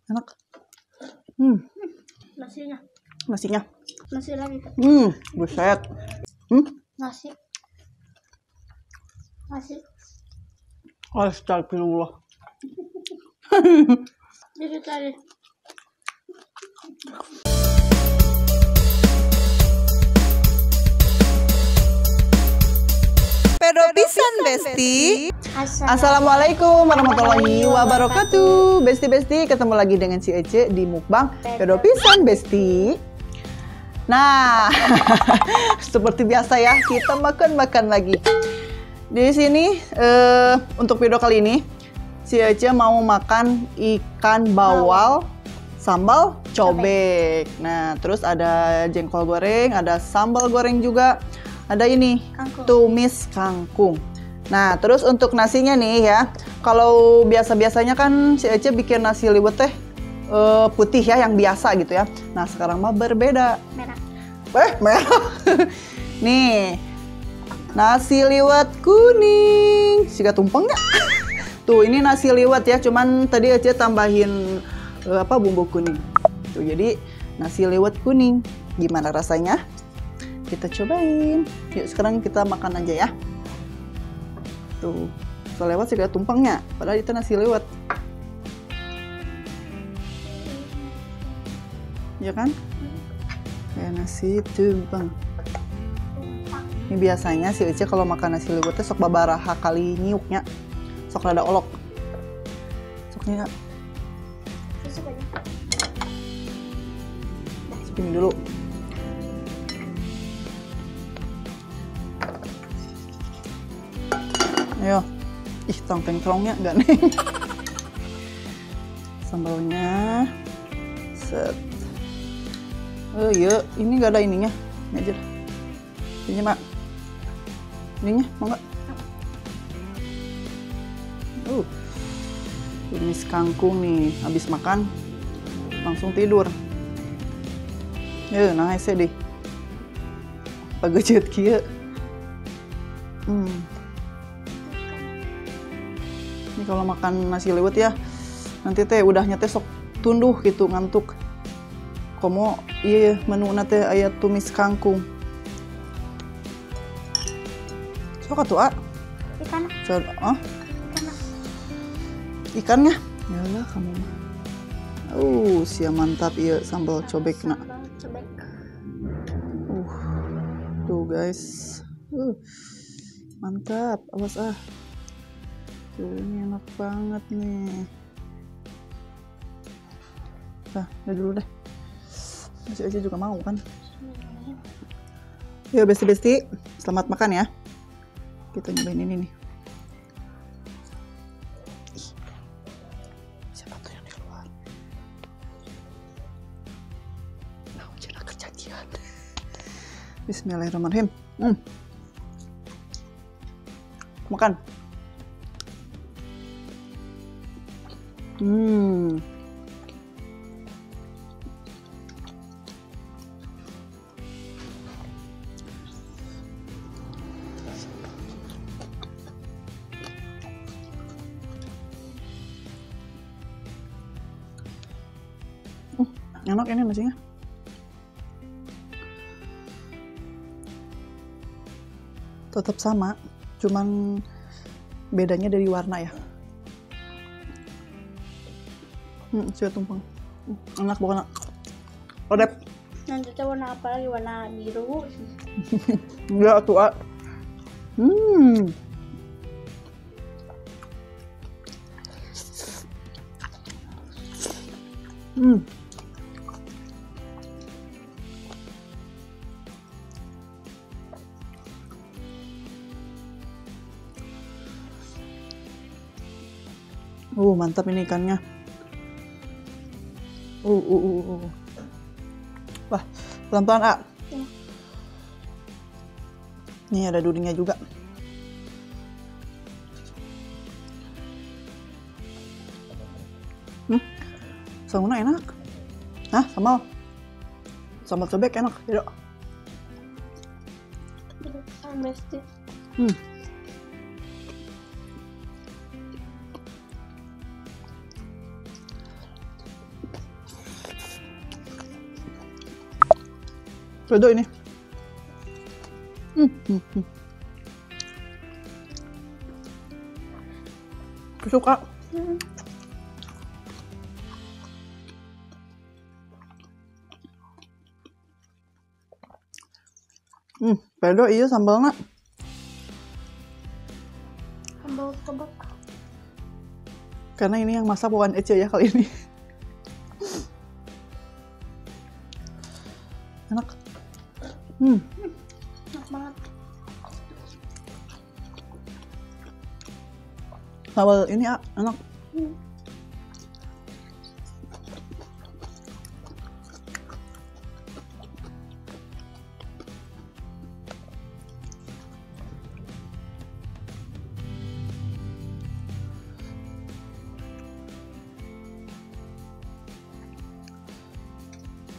Enak. Nasinya. Nasinya. Nasi lagi. Buset. Nasi. Astagfirullah. Jadi tadi. Pedo pisan Besti. Assalamualaikum warahmatullahi wabarakatuh. Besti-besti, ketemu lagi dengan si Ece di mukbang Pedo pisan Besti. Nah, seperti biasa ya, kita makan-makan lagi. Di sini untuk video kali ini si Ece mau makan ikan bawal sambal cobek. Nah, terus ada jengkol goreng, ada sambal goreng juga. Ada ini, tumis kangkung. Nah, terus untuk nasinya nih ya. Kalau biasa-biasanya kan si Ece bikin nasi liwet teh putih ya, yang biasa gitu ya. Nah, sekarang mah berbeda. Merah. Merah. Nih, nasi liwet kuning. Siga tumpengnya. Tuh, ini nasi liwet ya. Cuman tadi Ece tambahin bumbu kuning. Tuh, jadi nasi liwet kuning. Gimana rasanya? Kita cobain. Yuk, sekarang kita makan aja ya. Tuh, selewat sih kayak tumpengnya. Padahal itu nasi liwet. Ya kan? Kayak nasi tumpeng. Ini biasanya si Ece kalau makan nasi liwet sok babaraha kali nyiuknya. Sok rada olok. Soknya. Ini dulu. Ayo, tong-tong-tongnya enggak nih. Sambalnya, set. Oh iya, ini nggak ada ininya, ini aja. Ini mak, ininya mau nggak? Tumis kangkung nih, habis makan langsung tidur. Nah, saya deh. Pagejet kia. Ini kalau makan nasi liwet ya, nanti teh udahnya teh sok tunduh gitu, ngantuk. Komo iya menu nate aya tumis kangkung. Sok atuh Ikan. Ikannya? Yalah kamu mah. Sia mantap iya sambal cobekna. Cobek. Tuh guys. Mantap, awas Tuh, ini enak banget nih. Nah, udah dulu deh. Masih aja juga mau kan? Ya besti-besti, selamat makan ya. Kita nyobain ini nih. Siapa tuh yang di luar? Nah, ujian kejadian. Bismillahirrahmanirrahim. Makan. Enak ini nasinya. Tetap sama, cuman bedanya dari warna ya. Sudah tumpeng. Enak bukan? Odep. Nanti teh warna apa lagi? Warna biru. Enggak tuh, Mantap ini ikannya. Wah, pelan-pelan, Ya. Ini ada durinya juga. Sambal enak. Sambal cobek enak. Yuk. Besti. Pedo ini. Suka. Pedo iya sambalnya. Sambal kebek. Karena ini yang masak bukan Ece ya kali ini. Enak. Enak banget. Sambal ini enak.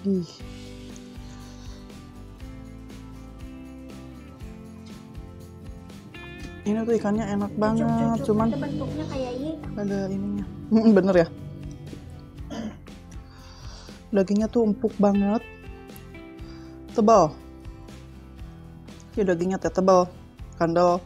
Ih. Ini tuh ikannya enak banget, cuman Ada bentuknya kayak ini. ada ininya. Bener ya? Dagingnya tuh empuk banget, tebal. Ya dagingnya teh tebal, kandel.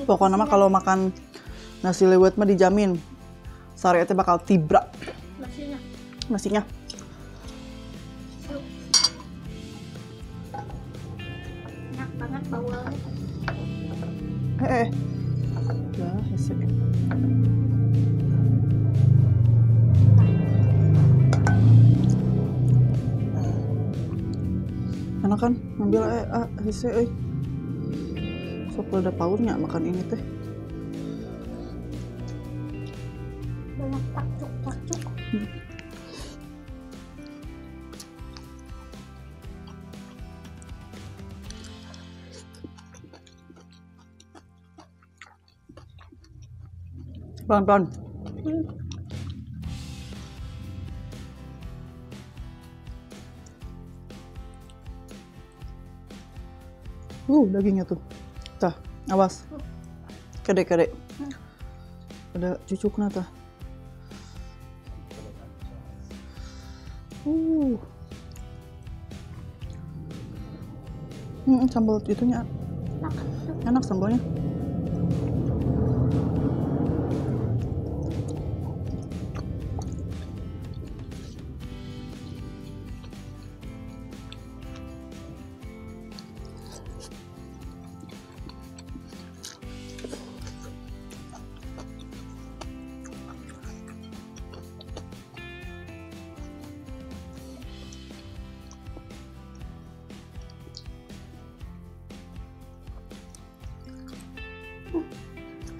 Pokoknya mah kalau makan nasi liwet mah dijamin sare teh bakal tibra Nasinya. nasinya. Enak banget bawalnya. Ya, hese. Enak kan? Ngambil hese sok ada paurnya makan ini teh. Banyak takcuk. Pelan-pelan. Dagingnya tuh. Tah, awas. Kedek. Ada cucuknya tah. Sambal itunya enak sambalnya.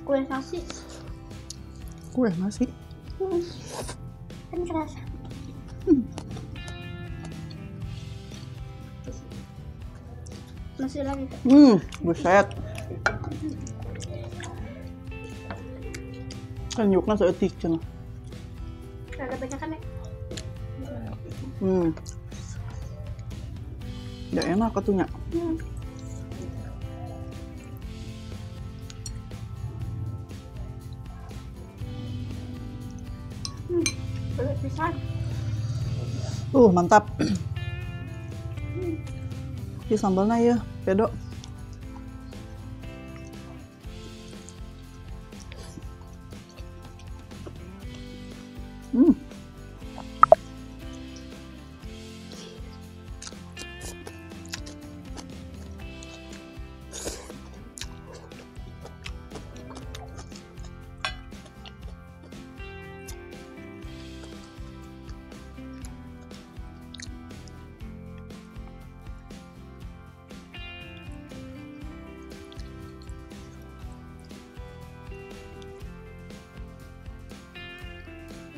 Kue nasi. Kue nasi. Kan kerasa. Masih lagi. Buset. Kan yukna seetik cenah. Ada banyak kan ya? Ya enak katunya. Berat pisan. Mantap. Ini sambalnya ya, pedo.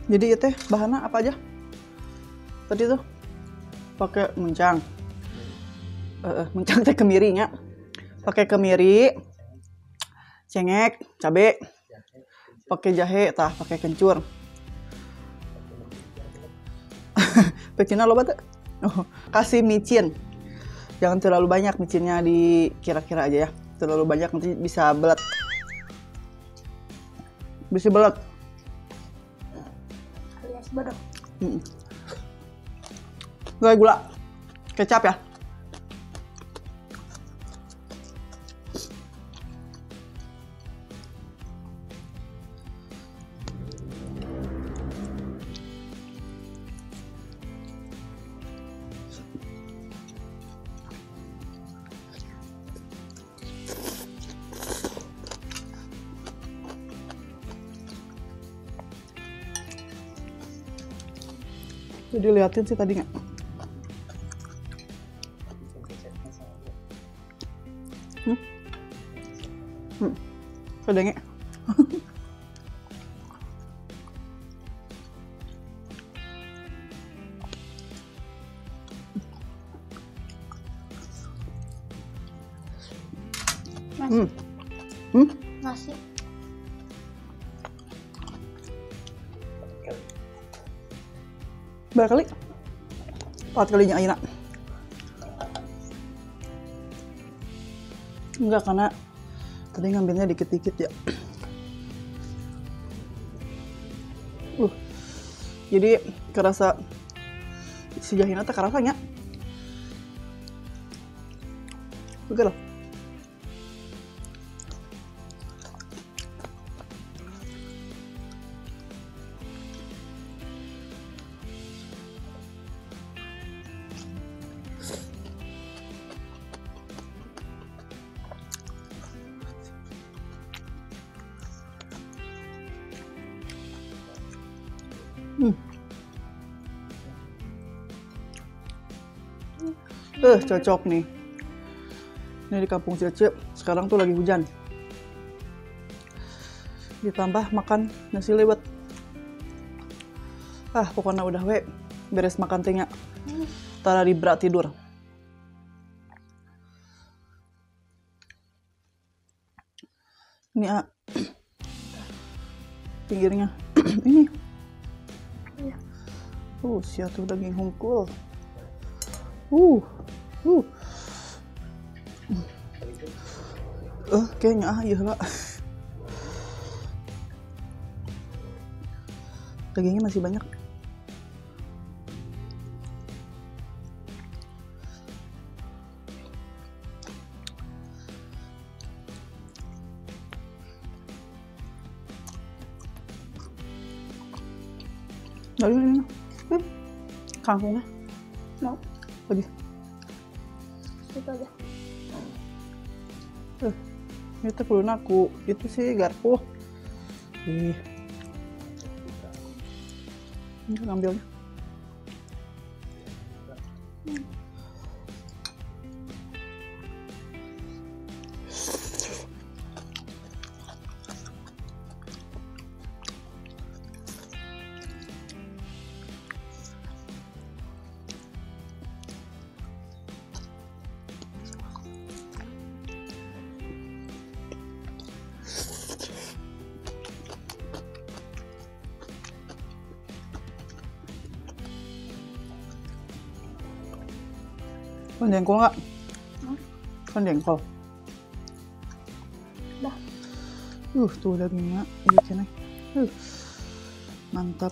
Jadi itu bahannya apa aja? Tadi tuh pakai mencang. Mencang teh kemirinya. Pakai kemiri, cengek, cabe, pakai jahe, pakai kencur. Pecinnya lo batu. Kasih micin. Jangan terlalu banyak micinnya, dikira-kira aja ya. Terlalu banyak nanti bisa belet. Bisa belet. Alias bodoh. Gula. Kecap ya. Jadi liatin sih tadi nggak? Sedengnya. Nasi. Berapa kali? 4 kalinya Aina. Enggak, karena tadi ngambilnya dikit-dikit ya. Jadi kerasa si jahina teh kerasanya. Oke loh. Cocok nih. Ini di kampung Cece, sekarang tuh lagi hujan. Ditambah makan nasi liwet. Pokoknya udah beres makan tehnya. Tara di berat tidur. Ini pinggirnya. Ini. Siap tuh daging hungkul. Kayaknya iya lah. Dagingnya masih banyak. Ini. Kangkungnya. Mau. Lagi. Itu aja. Itu perlu aku. Itu sih garpu. Ini ngambilnya. Kan jengkol nggak? Kan jengkol. Dah. Tuh dagingnya bikinnya. Mantap.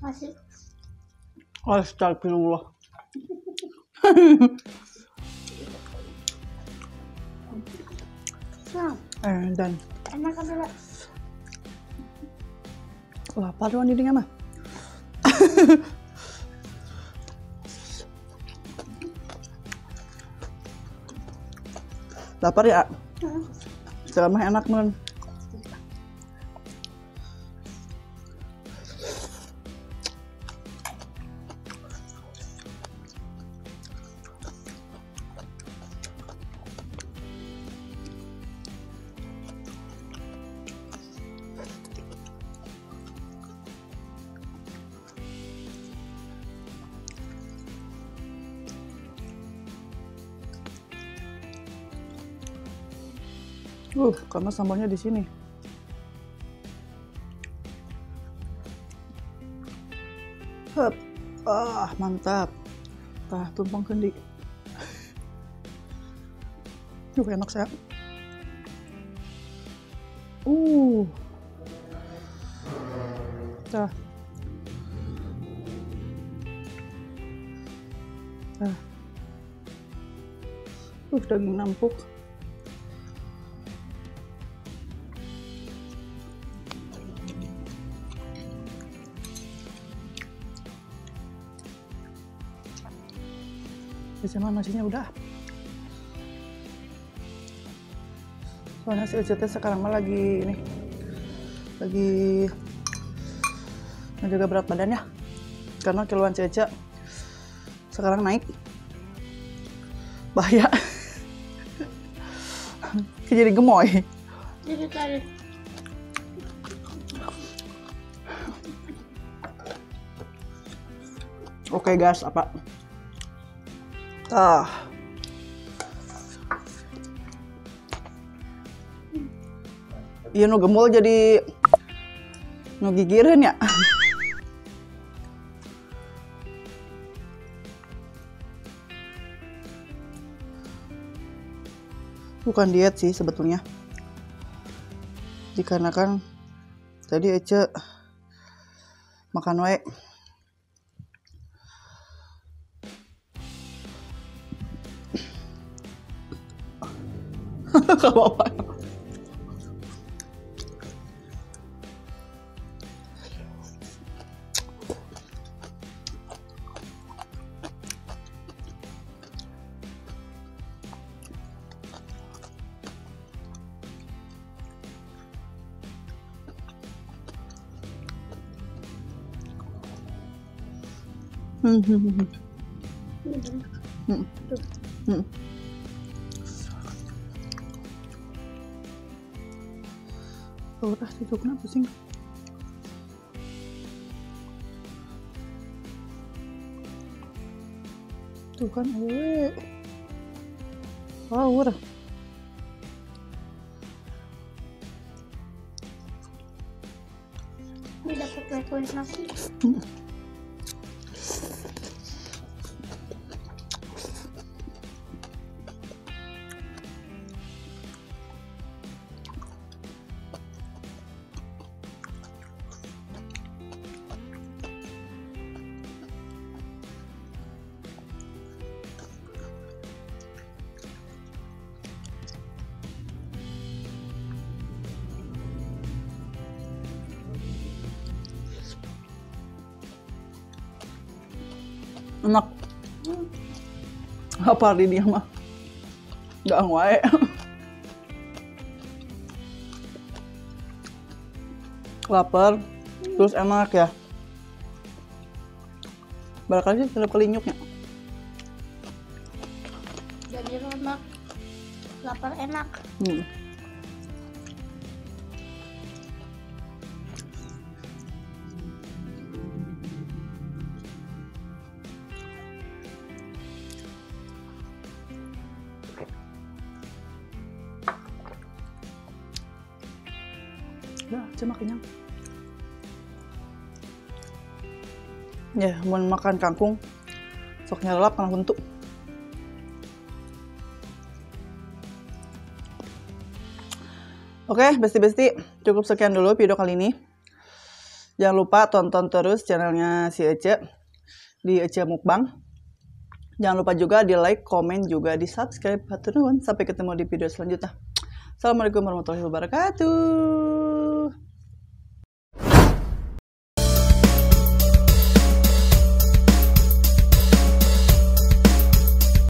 Masih. Astagfirullah. Dan Enak kan dulu. lapar doang dirinya mah. Lapar ya? Sekarang mah enak men. Karena sambalnya di sini. Hup. Mantap. Tah, tumpang kendi. Enak saya. Tah. Tah. Daging nampuk. Biasanya nasinya udah. Soalnya si Ece sekarang mah lagi ini, lagi menjaga berat badannya, karena kiloan si Ece sekarang naik, bahaya. Jadi gemoy. Jadi tadi. Oke guys, apa? Iya nu gemul jadi nu gigireun ya. Bukan diet sih sebetulnya. Dikarenakan tadi Ece makan wae. Gak apa-apa. Udah tutupnya pusing. Tuh kan, udah. Ini dapat kulit nasi. Enak. Apa di dia mah? Gak wae. Lapar, terus enak ya. Barangkali sih kelinyuknya. Jadi lemak, lapar enak. Ya, cuma kenyang. Ya, mau makan kangkung, sok nyelap karena untuk. Oke, besti-besti, cukup sekian dulu video kali ini. Jangan lupa tonton terus channelnya si Ece di Ece Mukbang. Jangan lupa juga di like, komen, juga di subscribe. Hatur nuhun. Sampai ketemu di video selanjutnya. Assalamualaikum warahmatullahi wabarakatuh.